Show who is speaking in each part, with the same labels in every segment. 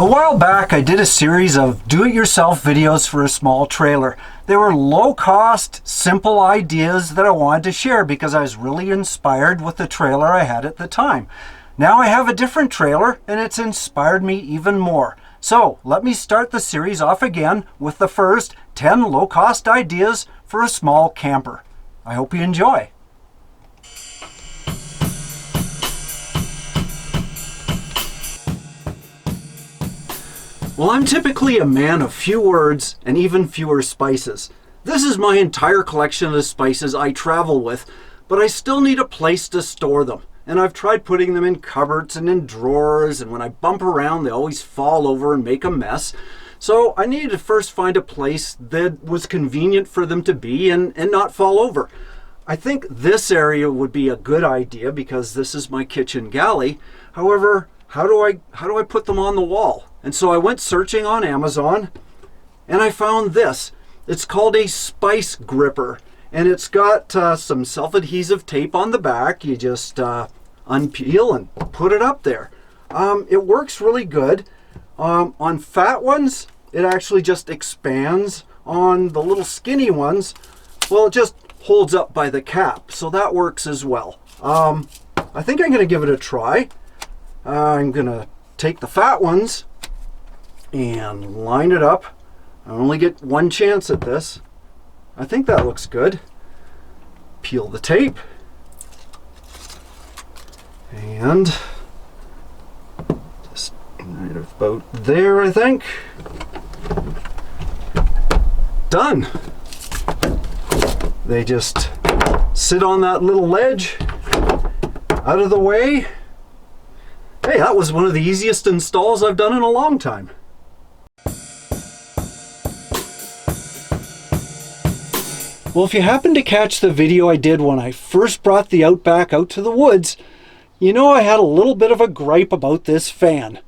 Speaker 1: A while back I did a series of do-it-yourself videos for a small trailer. They were low-cost, simple ideas that I wanted to share because I was really inspired with the trailer I had at the time. Now I have a different trailer and it's inspired me even more. So let me start the series off again with the first 10 low-cost ideas for a small camper. I hope you enjoy. Well, I'm typically a man of few words and even fewer spices. This is my entire collection of spices I travel with, but I still need a place to store them. And I've tried putting them in cupboards and in drawers, and when I bump around, they always fall over and make a mess. So I needed to first find a place that was convenient for them to be and not fall over. I think this area would be a good idea because this is my kitchen galley. However, how do I put them on the wall? And so I went searching on Amazon and I found this. It's called a spice gripper, and it's got some self-adhesive tape on the back. You just unpeel and put it up there. It works really good. On fat ones, it actually just expands. On the little skinny ones, well, it just holds up by the cap, so that works as well. I think I'm going to give it a try. I'm going to take the fat ones and line it up. I only get one chance at this. I think that looks good. Peel the tape. And just right about there, I think. Done. They just sit on that little ledge, out of the way. Hey, that was one of the easiest installs I've done in a long time. Well, if you happen to catch the video I did when I first brought the Outback out to the woods, you know I had a little bit of a gripe about this fan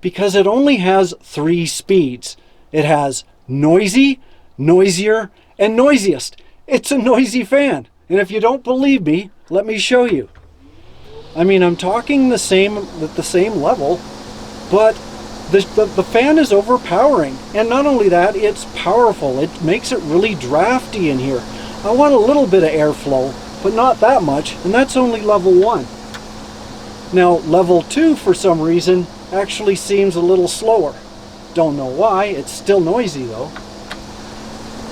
Speaker 1: because it only has 3 speeds. It has noisy, noisier, and noisiest. It's a noisy fan. And if you don't believe me, let me show you. I mean, I'm talking at the same level, but the fan is overpowering. And not only that, it's powerful. It makes it really drafty in here. I want a little bit of airflow, but not that much, and that's only level 1. Now, level 2, for some reason, actually seems a little slower. Don't know why. It's still noisy, though.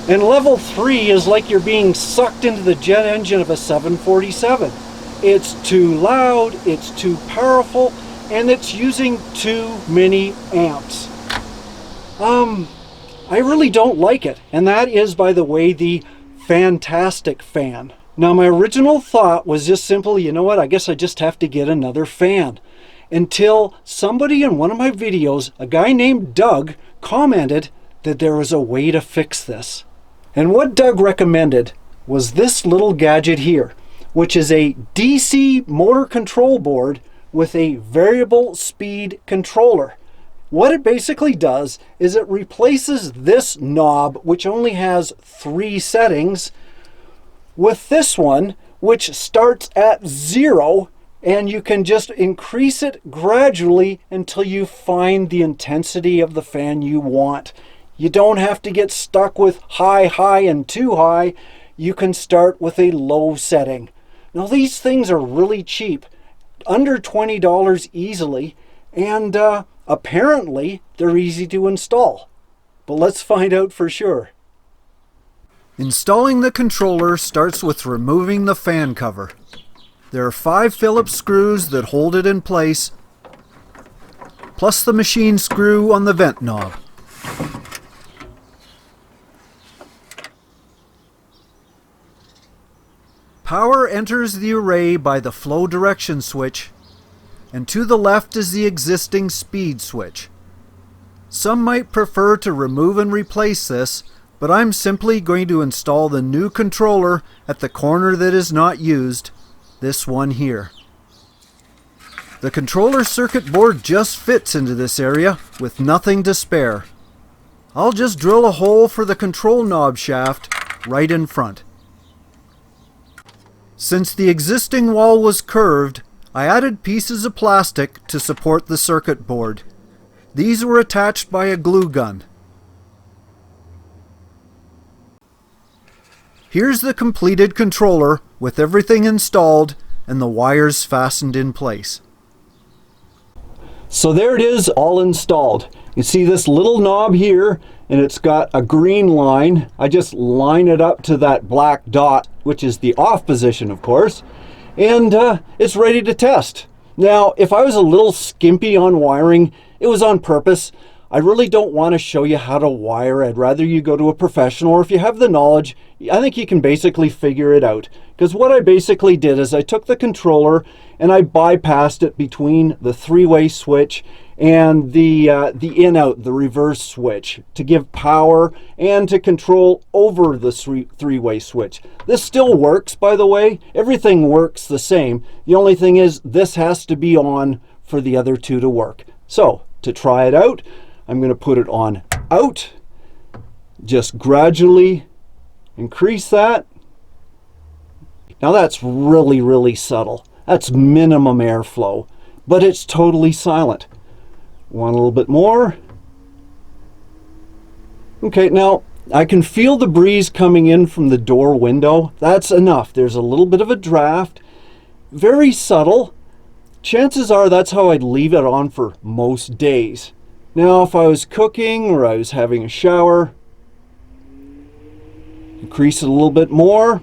Speaker 1: And level 3 is like you're being sucked into the jet engine of a 747. It's too loud, it's too powerful, and it's using too many amps. I really don't like it. And that is, by the way, the fan-tastic fan. Now, my original thought was just simple, you know what, I guess I just have to get another fan. Until somebody in one of my videos, a guy named Doug, commented that there was a way to fix this. And what Doug recommended was this little gadget here, which is a DC motor control board with a variable speed controller. What it basically does is it replaces this knob, which only has 3 settings, with this one, which starts at 0, and you can just increase it gradually until you find the intensity of the fan you want. You don't have to get stuck with high, high, and too high. You can start with a low setting. Now, these things are really cheap, under $20 easily, and apparently they're easy to install. But let's find out for sure. Installing the controller starts with removing the fan cover. There are 5 Phillips screws that hold it in place, plus the machine screw on the vent knob. Power enters the array by the flow direction switch, and to the left is the existing speed switch. Some might prefer to remove and replace this, but I'm simply going to install the new controller at the corner that is not used, this one here. The controller circuit board just fits into this area with nothing to spare. I'll just drill a hole for the control knob shaft right in front. Since the existing wall was curved, I added pieces of plastic to support the circuit board. These were attached by a glue gun. Here's the completed controller with everything installed and the wires fastened in place. So there it is, all installed. You see this little knob here, and it's got a green line. I just line it up to that black dot, which is the off position, of course, and it's ready to test. Now, if I was a little skimpy on wiring, it was on purpose. I really don't want to show you how to wire. I'd rather you go to a professional, or if you have the knowledge, I think you can basically figure it out. Because what I basically did is I took the controller and I bypassed it between the three-way switch and the in-out, the reverse switch, to give power and to control over the three-way switch. This still works, by the way. Everything works the same. The only thing is this has to be on for the other two to work. So, to try it out, I'm going to put it on out, just gradually increase that. Now that's really, really subtle. That's minimum airflow, but it's totally silent. Want a little bit more? Okay, now I can feel the breeze coming in from the door window. That's enough. There's a little bit of a draft, very subtle. Chances are that's how I'd leave it on for most days. Now, if I was cooking or I was having a shower, increase it a little bit more.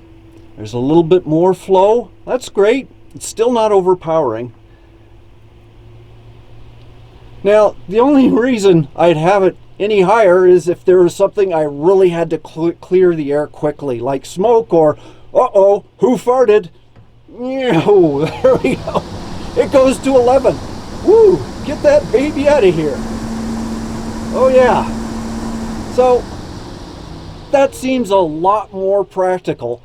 Speaker 1: There's a little bit more flow. That's great. It's still not overpowering. Now, the only reason I'd have it any higher is if there was something I really had to clear the air quickly, like smoke or, uh-oh, who farted? Oh, there we go. It goes to 11. Woo, get that baby out of here. Oh yeah. So that seems a lot more practical.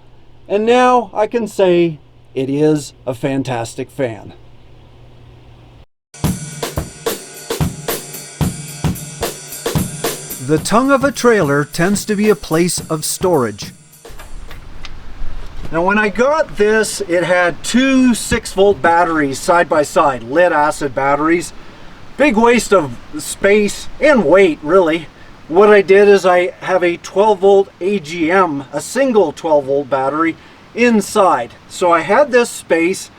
Speaker 1: And now I can say it is a fantastic fan. The tongue of a trailer tends to be a place of storage. Now when I got this, it had two 6-volt batteries side by side, lead acid batteries. Big waste of space and weight, really. What I did is I have a 12-volt AGM, a single 12-volt battery inside. So I had this space,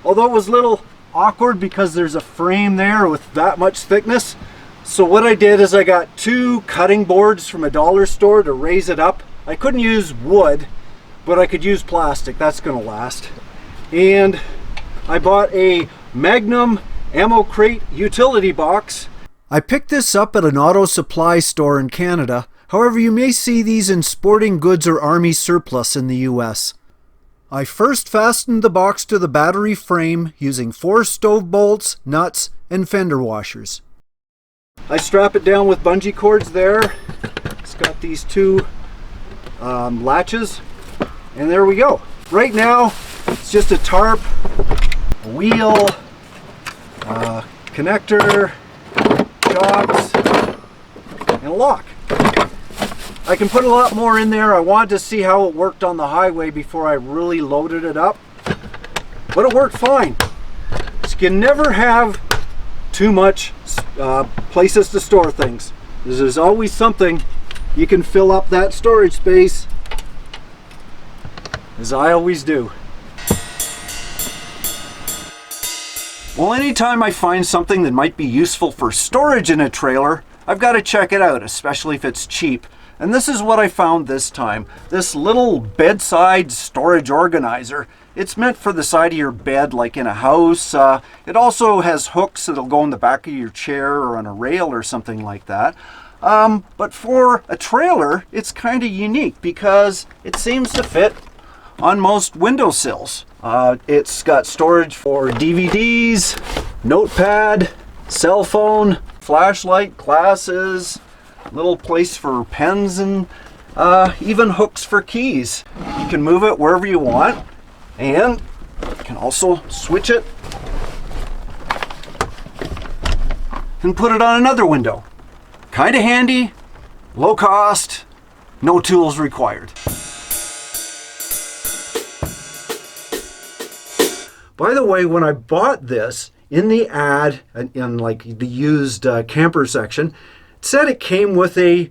Speaker 1: although it was a little awkward because there's a frame there with that much thickness. So what I did is I got two cutting boards from a dollar store to raise it up. I couldn't use wood, but I could use plastic. That's gonna last. And I bought a Magnum ammo crate utility box. I picked this up at an auto supply store in Canada. However, you may see these in sporting goods or army surplus in the US. I first fastened the box to the battery frame using 4 stove bolts, nuts, and fender washers. I strap it down with bungee cords there. It's got these two latches, and there we go. Right now, it's just a tarp, a wheel, connector, shocks, and a lock. I can put a lot more in there. I wanted to see how it worked on the highway before I really loaded it up, but it worked fine. So you can never have too much places to store things. There's always something you can fill up that storage space, as I always do. Well, anytime I find something that might be useful for storage in a trailer, I've got to check it out, especially if it's cheap. And this is what I found this time. This little bedside storage organizer. It's meant for the side of your bed, like in a house. It also has hooks that'll go in the back of your chair or on a rail or something like that. But for a trailer, it's kind of unique because it seems to fit on most windowsills. It's got storage for DVDs, notepad, cell phone, flashlight, glasses, little place for pens, and even hooks for keys. You can move it wherever you want, and you can also switch it and put it on another window. Kind of handy, low cost, no tools required. By the way, when I bought this, in the ad, in like the used camper section, it said it came with a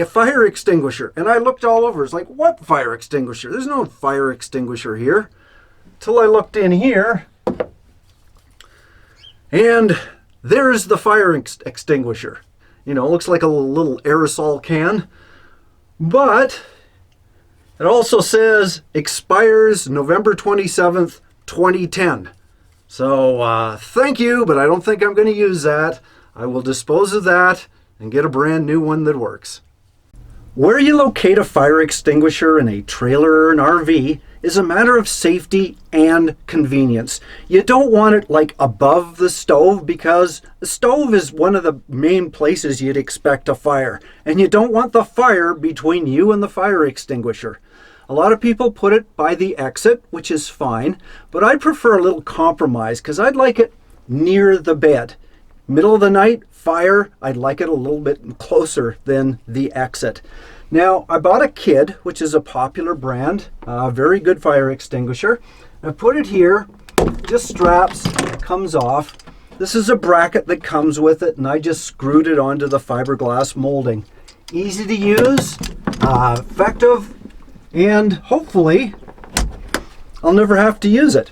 Speaker 1: fire extinguisher. And I looked all over. It's like, what fire extinguisher? There's no fire extinguisher here. Till I looked in here, and there's the fire extinguisher. You know, it looks like a little aerosol can, but it also says expires November 27th, 2010. So thank you, but I don't think I'm going to use that. I will dispose of that and get a brand new one that works. Where you locate a fire extinguisher in a trailer or an RV is a matter of safety and convenience. You don't want it like above the stove, because the stove is one of the main places you'd expect a fire, and you don't want the fire between you and the fire extinguisher. A lot of people put it by the exit, which is fine, but I prefer a little compromise because I'd like it near the bed. Middle of the night, fire, I'd like it a little bit closer than the exit. Now, I bought a Kid, which is a popular brand, a very good fire extinguisher. I put it here, just straps, comes off. This is a bracket that comes with it, and I just screwed it onto the fiberglass molding. Easy to use, effective, and hopefully I'll never have to use it.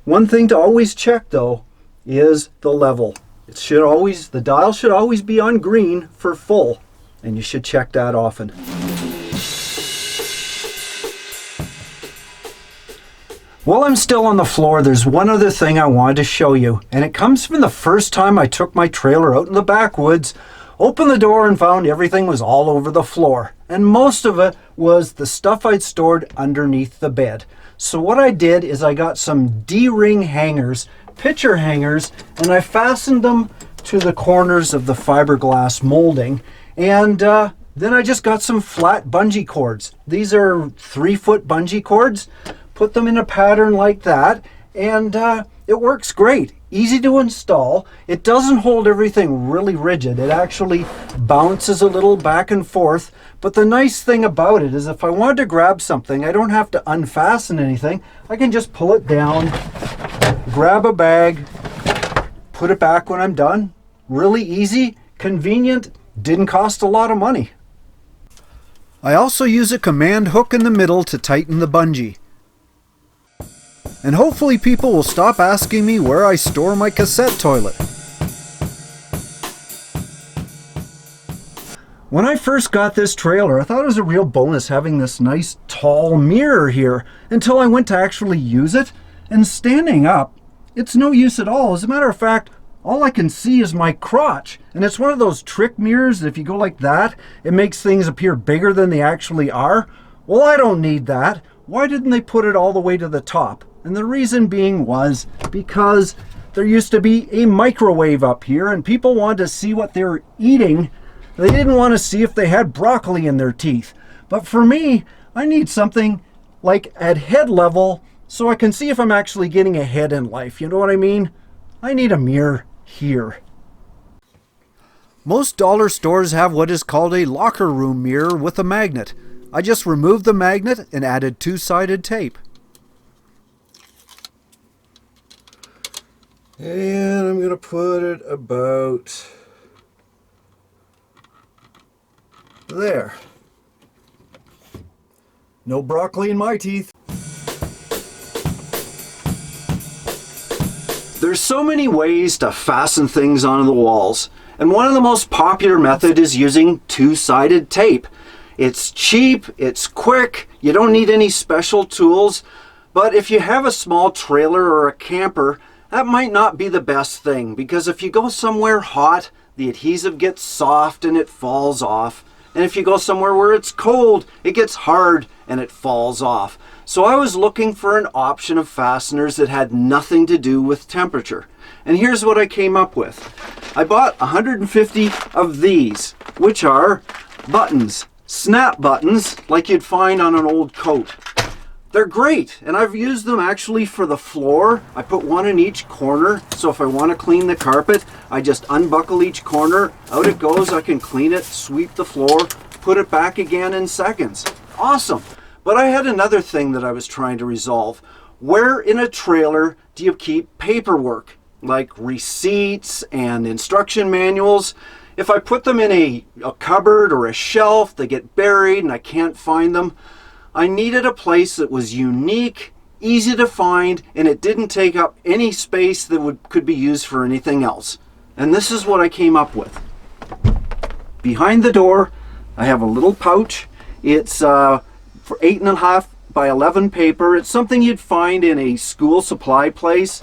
Speaker 1: One thing to always check though is the level. The dial should always be on green for full, and you should check that often. While I'm still on the floor, there's one other thing I wanted to show you, and it comes from the first time I took my trailer out in the backwoods, opened the door and found everything was all over the floor, and most of it was the stuff I'd stored underneath the bed. So what I did is I got some D-ring hangers, picture hangers, and I fastened them to the corners of the fiberglass molding, and then I just got some flat bungee cords. These are 3-foot bungee cords. Put them in a pattern like that, and it works great. Easy to install. It doesn't hold everything really rigid. It actually bounces a little back and forth. But the nice thing about it is if I wanted to grab something, I don't have to unfasten anything. I can just pull it down, grab a bag, put it back when I'm done. Really easy, convenient, didn't cost a lot of money. I also use a command hook in the middle to tighten the bungee. And hopefully people will stop asking me where I store my cassette toilet. When I first got this trailer, I thought it was a real bonus having this nice tall mirror here, until I went to actually use it. And standing up, it's no use at all. As a matter of fact, all I can see is my crotch. And it's one of those trick mirrors that if you go like that, it makes things appear bigger than they actually are. Well, I don't need that. Why didn't they put it all the way to the top? And the reason being was because there used to be a microwave up here and people wanted to see what they were eating. They didn't want to see if they had broccoli in their teeth. But for me, I need something like at head level so I can see if I'm actually getting ahead in life. You know what I mean? I need a mirror here. Most dollar stores have what is called a locker room mirror with a magnet. I just removed the magnet and added 2-sided tape. And I'm going to put it about there. No broccoli in my teeth. There's so many ways to fasten things onto the walls, and one of the most popular methods is using 2-sided tape. It's cheap, it's quick, you don't need any special tools, but if you have a small trailer or a camper, that might not be the best thing, because if you go somewhere hot, the adhesive gets soft and it falls off. And if you go somewhere where it's cold, it gets hard and it falls off. So I was looking for an option of fasteners that had nothing to do with temperature. And here's what I came up with. I bought 150 of these, which are buttons, snap buttons, like you'd find on an old coat. They're great, and I've used them actually for the floor. I put one in each corner, so if I want to clean the carpet, I just unbuckle each corner, out it goes, I can clean it, sweep the floor, put it back again in seconds. Awesome. But I had another thing that I was trying to resolve. Where in a trailer do you keep paperwork? like receipts and instruction manuals, if I put them in a cupboard or a shelf, they get buried and I can't find them. I needed a place that was unique, easy to find, and it didn't take up any space that could be used for anything else. And this is what I came up with. Behind the door, I have a little pouch. It's for 8.5 by 11 paper. It's something you'd find in a school supply place.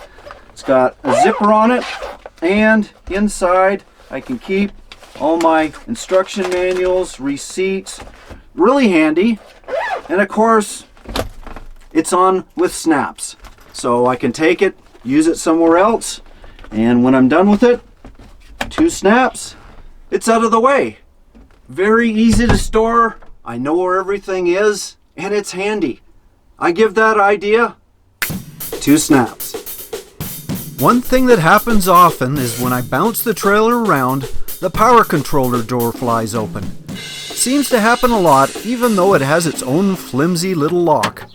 Speaker 1: It's got a zipper on it, and inside I can keep all my instruction manuals, receipts. Really handy. And of course, it's on with snaps. So I can take it, use it somewhere else, and when I'm done with it, 2 snaps, it's out of the way. Very easy to store. I know where everything is, and it's handy. I give that idea 2 snaps.
Speaker 2: One thing that happens often is when I bounce the trailer around, the power controller door flies open. Seems to happen a lot, even though it has its own flimsy little lock.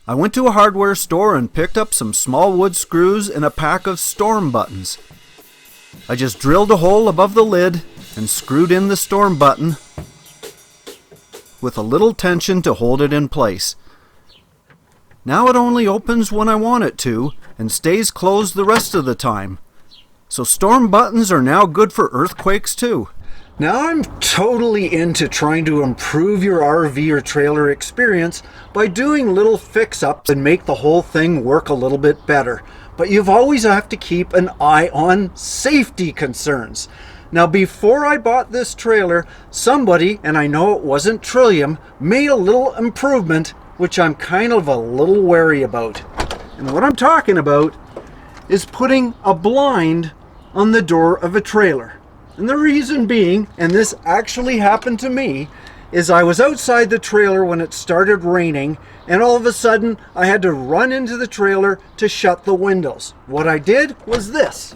Speaker 2: I went to a hardware store and picked up some small wood screws and a pack of storm buttons. I just drilled a hole above the lid and screwed in the storm button with a little tension to hold it in place. Now it only opens when I want it to and stays closed the rest of the time. So storm buttons are now good for earthquakes too.
Speaker 1: Now I'm totally into trying to improve your RV or trailer experience by doing little fix-ups and make the whole thing work a little bit better. But you've always have to keep an eye on safety concerns. Now before I bought this trailer, somebody, and I know it wasn't Trillium, made a little improvement which I'm kind of a little wary about. And what I'm talking about is putting a blind on the door of a trailer. And the reason being, and this actually happened to me, is I was outside the trailer when it started raining, and all of a sudden I had to run into the trailer to shut the windows. What I did was this.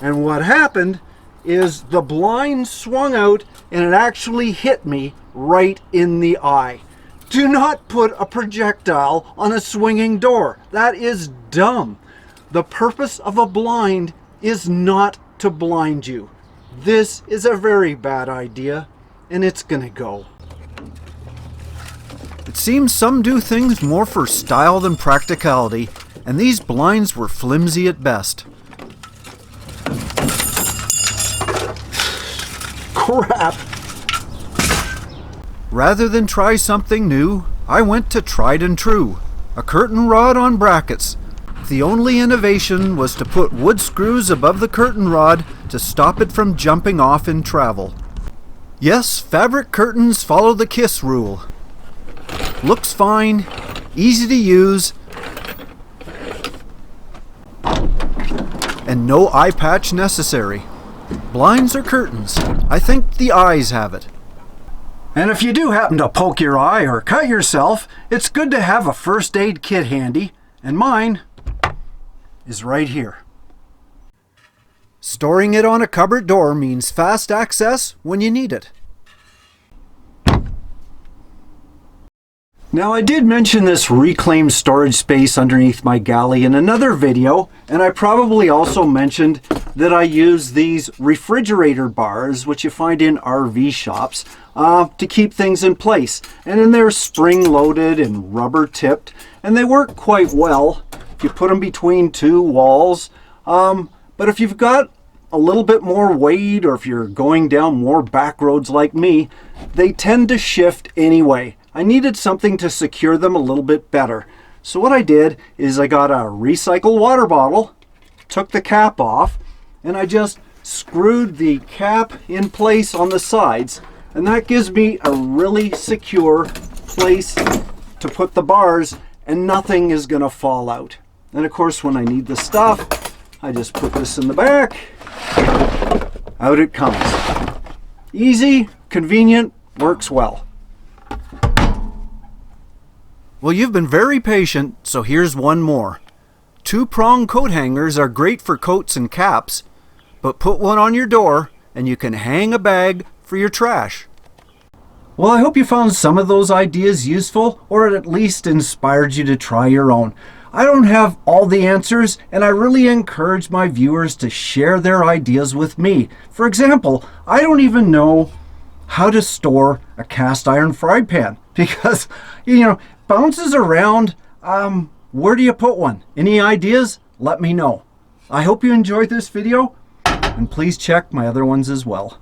Speaker 1: And what happened is the blind swung out and it actually hit me right in the eye. Do not put a projectile on a swinging door. That is dumb. The purpose of a blind is not to blind you. This is a very bad idea, and it's gonna go.
Speaker 2: It seems some do things more for style than practicality, and these blinds were flimsy at best.
Speaker 1: Crap!
Speaker 2: Rather than try something new, I went to tried and true, a curtain rod on brackets. The only innovation was to put wood screws above the curtain rod to stop it from jumping off in travel. Yes, fabric curtains follow the KISS rule. Looks fine, easy to use, and no eye patch necessary. Blinds or curtains? I think the eyes have it.
Speaker 1: And if you do happen to poke your eye or cut yourself, it's good to have a first aid kit handy, and mine is right here.
Speaker 2: Storing it on a cupboard door means fast access when you need it.
Speaker 1: Now I did mention this reclaimed storage space underneath my galley in another video, and I probably also mentioned that I use these refrigerator bars, which you find in RV shops, to keep things in place. And then they're spring loaded and rubber tipped, and they work quite well if you put them between 2 walls. But if you've got a little bit more weight, or if you're going down more back roads like me, they tend to shift anyway. I needed something to secure them a little bit better. So what I did is I got a recycled water bottle, took the cap off, and I just screwed the cap in place on the sides, and that gives me a really secure place to put the bars, and nothing is going to fall out. And of course, when I need the stuff, I just put this in the back. Out it comes. Easy, convenient, works well.
Speaker 2: Well, you've been very patient, so here's one more. 2-prong coat hangers are great for coats and caps, but put one on your door and you can hang a bag for your trash.
Speaker 1: Well, I hope you found some of those ideas useful, or it at least inspired you to try your own. I don't have all the answers, and I really encourage my viewers to share their ideas with me. For example, I don't even know how to store a cast iron fry pan because, bounces around. Where do you put one? Any ideas? Let me know. I hope you enjoyed this video, and please check my other ones as well.